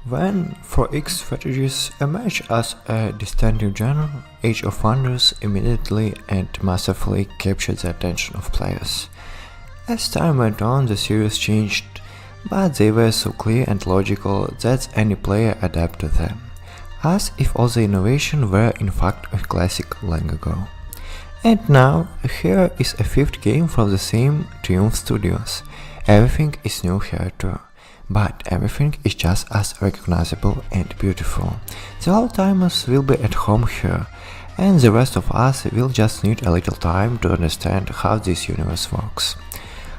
When 4X strategies emerged as a distinctive genre, Age of Wonders immediately and massively captured the attention of players. As time went on, the series changed, but they were so clear and logical that any player adapted them, as if all the innovations were in fact a classic long ago. And now, here is a fifth game from the same Triumph Studios. Everything is new here too, but everything is just as recognizable and beautiful. The old-timers will be at home here, and the rest of us will just need a little time to understand how this universe works.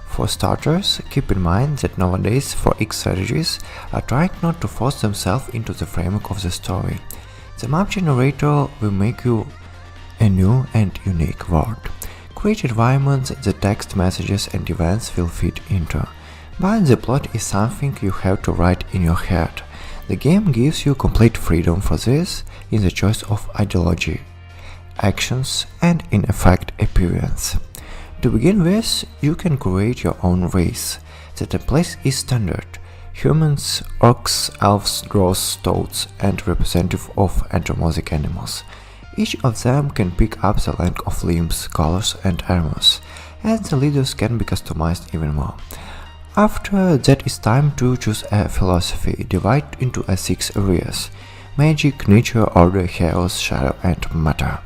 For starters, keep in mind that nowadays 4X strategies are trying not to force themselves into the framework of the story. The map generator will make you a new and unique world. Create environments the text messages and events will fit into, but the plot is something you have to write in your head. The game gives you complete freedom for this in the choice of ideology, actions and in effect appearance. To begin with, you can create your own race. The template is standard: humans, orcs, elves, dwarves, toads and representative of anthropomorphic animals. Each of them can pick up the length of limbs, colors and armors, and the leaders can be customized even more. After that, it's time to choose a philosophy, divided into 6 areas: magic, nature, order, chaos, shadow and matter.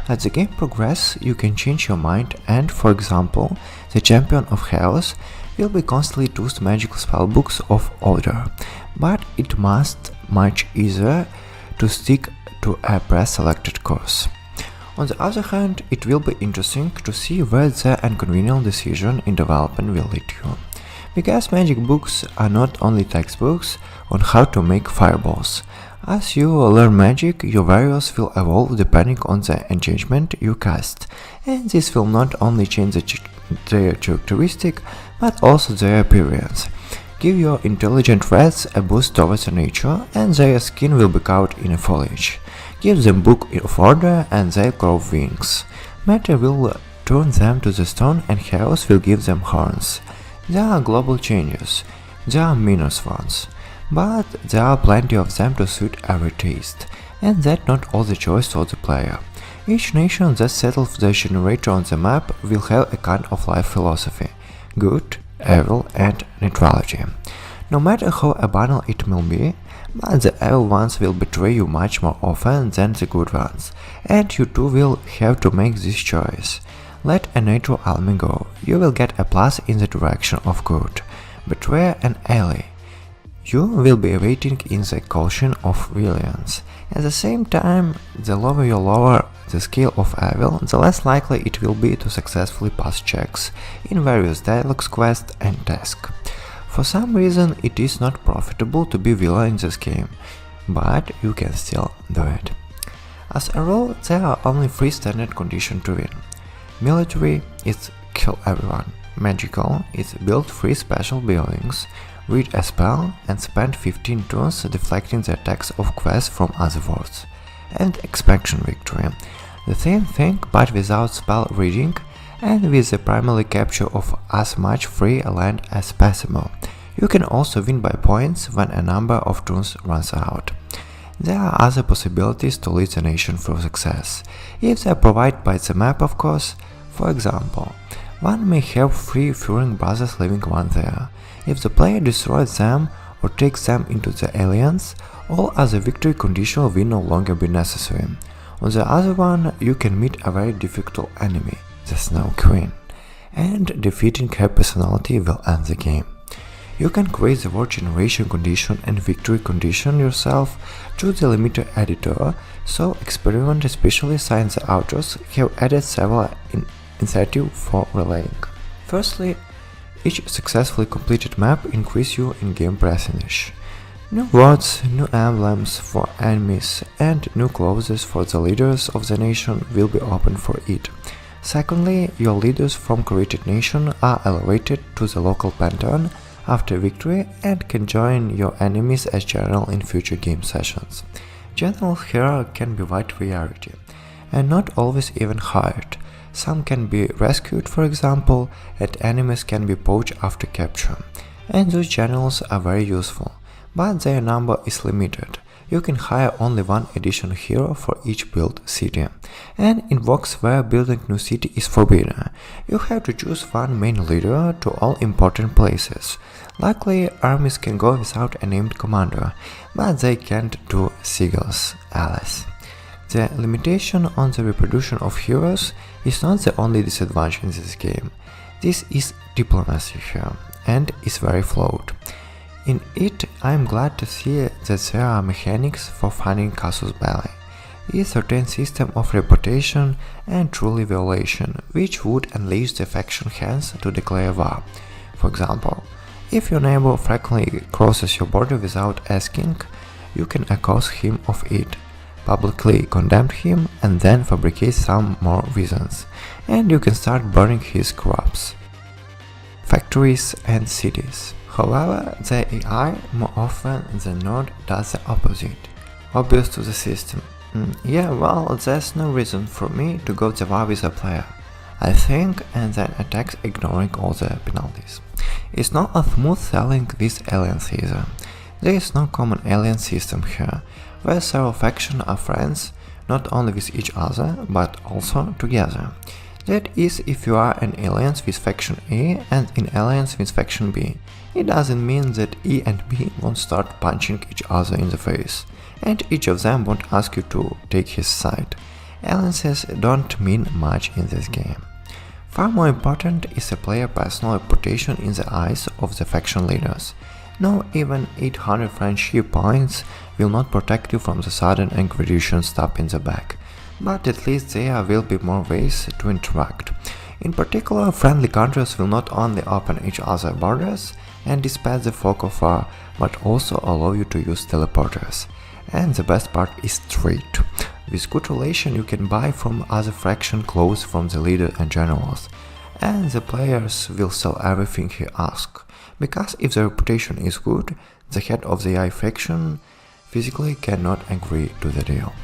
As the game progresses, you can change your mind and, for example, the champion of chaos will be constantly choose magical spellbooks of order, but it must much easier to stick to a pre-selected course. On the other hand, it will be interesting to see where the inconvenient decision in development will lead you, because magic books are not only textbooks on how to make fireballs. As you learn magic, your warriors will evolve depending on the enchantment you cast, and this will not only change their characteristic but also their appearance. Give your intelligent rats a boost towards nature and their skin will be covered in foliage. Give them Book of Order and they'll grow wings. Matter will turn them to the stone and chaos will give them horns. There are global changes. There are minus ones. But there are plenty of them to suit every taste, and that's not all the choice for the player. Each nation that settles the generator on the map will have a kind of life philosophy: good, evil and neutrality. No matter how banal it may be, but the evil ones will betray you much more often than the good ones, and you too will have to make this choice. Let a neutral element go, you will get a plus in the direction of good. Betray an ally. You will be waiting in the caution of villains. At the same time, the lower you lower the scale of evil, the less likely it will be to successfully pass checks in various dialogues, quests and tasks. For some reason, it is not profitable to be villain in this game, but you can still do it. As a rule, there are only 3 standard conditions to win. Military is kill everyone. Magical is build 3 special buildings, read a spell and spend 15 turns deflecting the attacks of quests from other worlds. And expansion victory. The same thing but without spell reading and with the primary capture of as much free land as possible. You can also win by points when a number of turns runs out. There are other possibilities to lead the nation through success, if they are provided by the map of course. For example, one may have 3 Furing brothers living one there. If the player destroys them or takes them into the alliance, all other victory conditions will no longer be necessary. On the other one, you can meet a very difficult enemy, the Snow Queen, and defeating her personality will end the game. You can create the word generation condition and victory condition yourself through the limiter editor, so experiment, especially since the authors have added several incentives for relaying. Firstly, each successfully completed map increases you in-game prestige. New words, new emblems for enemies, and new clothes for the leaders of the nation will be open for it. Secondly, your leaders from created nation are elevated to the local pantheon after victory and can join your enemies as general in future game sessions. General here can be wide variety, and not always even hired. Some can be rescued, for example, and enemies can be poached after capture, and those generals are very useful, but their number is limited. You can hire only one additional hero for each build city, and in works where building new city is forbidden. You have to choose one main leader to all important places. Luckily, armies can go without a named commander, but they can't do Sigel's allies. The limitation on the reproduction of heroes is not the only disadvantage in this game. This is diplomacy here, and is very flawed. In it, I am glad to see that there are mechanics for finding casus belli, a certain system of reputation and truly violation, which would unleash the faction hands to declare war. For example, if your neighbor frequently crosses your border without asking, you can accuse him of it, publicly condemn him, and then fabricate some more reasons, and you can start burning his crops, factories and cities. However, the AI more often than not does the opposite. Obvious to the system. Yeah, well, there's no reason for me to go to war with a player, I think, and then attacks ignoring all the penalties. It's not a smooth sailing with aliens either. There is no common alien system here, where several factions are friends, not only with each other, but also together. That is, if you are in alliance with faction A and in alliance with faction B. It doesn't mean that E and B won't start punching each other in the face, and each of them won't ask you to take his side. Alliances don't mean much in this game. Far more important is a player's personal reputation in the eyes of the faction leaders. No, even 800 friendship points will not protect you from the sudden execution stab in the back, but at least there will be more ways to interact. In particular, friendly countries will not only open each other's borders and dispatch the fog of war, but also allow you to use teleporters. And the best part is trade. With good relation you can buy from other faction clothes from the leader and generals, and the players will sell everything he asks, because if the reputation is good, the head of the AI faction physically cannot agree to the deal.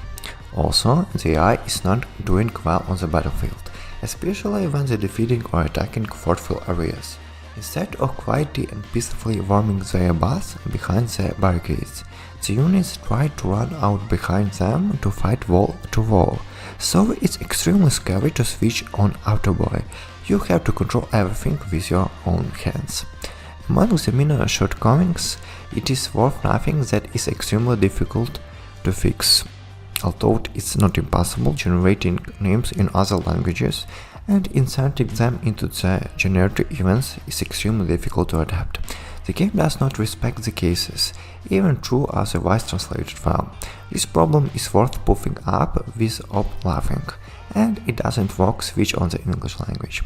Also, the AI is not doing well on the battlefield, especially when they're defeating or attacking fortified areas. Instead of quietly and peacefully warming their base behind the barricades, the units try to run out behind them to fight wall to wall, so it's extremely scary to switch on outer boy. You have to control everything with your own hands. Among the minor shortcomings, it is worth noting that it's extremely difficult to fix. Although it's not impossible, generating names in other languages and inserting them into the generated events is extremely difficult to adapt. The game does not respect the cases, even true otherwise translated well. This problem is worth puffing up with laughing, and it doesn't work switch on the English language.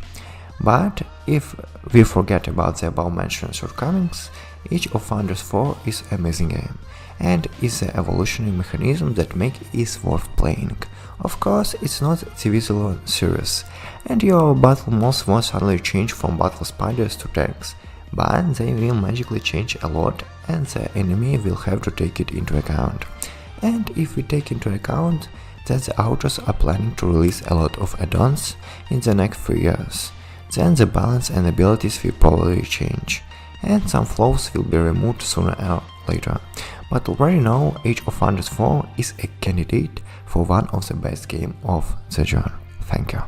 But if we forget about the above-mentioned shortcomings, Age of Wonders 4 is an amazing game, and is the evolutionary mechanism that makes it worth playing. Of course, it's not Civilization serious, and your battle mods won't suddenly change from battle spiders to tanks, but they will magically change a lot, and the enemy will have to take it into account. And if we take into account that the authors are planning to release a lot of add-ons in the next 3 years, then the balance and abilities will probably change, and some flaws will be removed sooner or later. But already now, Age of Wonders 4 is a candidate for one of the best games of the genre. Thank you.